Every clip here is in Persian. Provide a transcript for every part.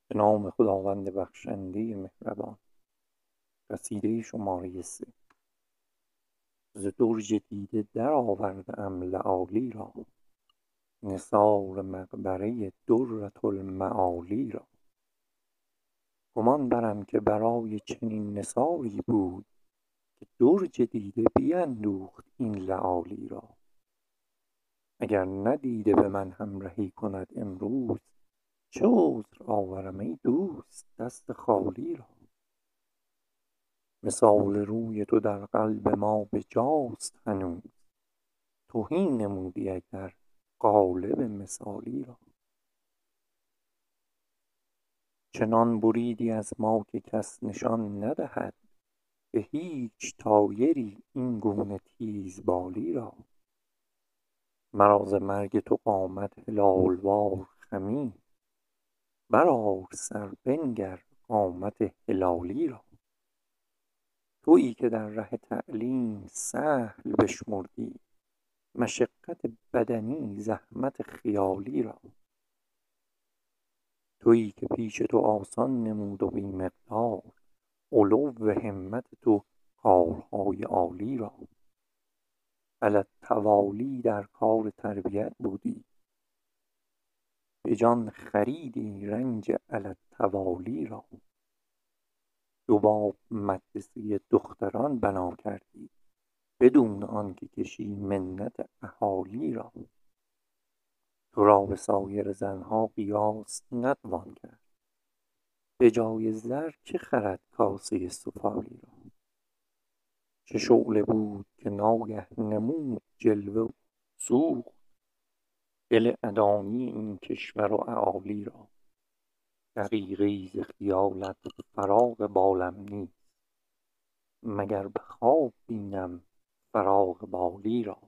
به نام خداوند بخشنده مهربان. قصیده شماره 3. ز درج دیده در آورده‌ام لآلی را، نثار مقبره درة المعالی را. گمان برم که برای چنین نثاری بود که درج دیده بیندوخت این لآلی را. اگر نه دیده به من همرهی کند امروز، چه عذر آورم ای دوست دست خالی را. مثال روی تو در قلب ما بجاست هنوز، تهی نمودی اگر قالب مثالی را. چنان بریدی از ما که کس نشان ندهد، به هیچ طایری این گونه تیزبالی را. مرا ز مرگ تو قامت هلالوار خمید، برآر سر بنگر قامت هلالی را. تویی که در ره تعلیم سهل بشمردی، مشقت بدنی زحمت خیالی را. تویی که پیش تو آسان نمود و بی مقدار، علو همت تو کارهای عالی را. علی التوالی در کار تربیت بودی، به جان خریدی رنج علی التوالی را. دو باب مدرسه دختران بنا کردی، بدون آنکه کشی منت اهالی را. تو را به سایر زنها قیاس نتوان کرد، به جای زر که خرد کاسه سفالی را. چه شعله بود که ناگه نمود جلوه و سوخت دل ادانی این کشور و اعالی را. دقیقه‌ای ز خیالت فراغ بالم نیست، مگر به خواب بینم فراغ بالی را.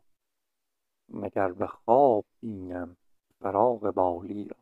مگر به خواب بینم فراغ بالی را.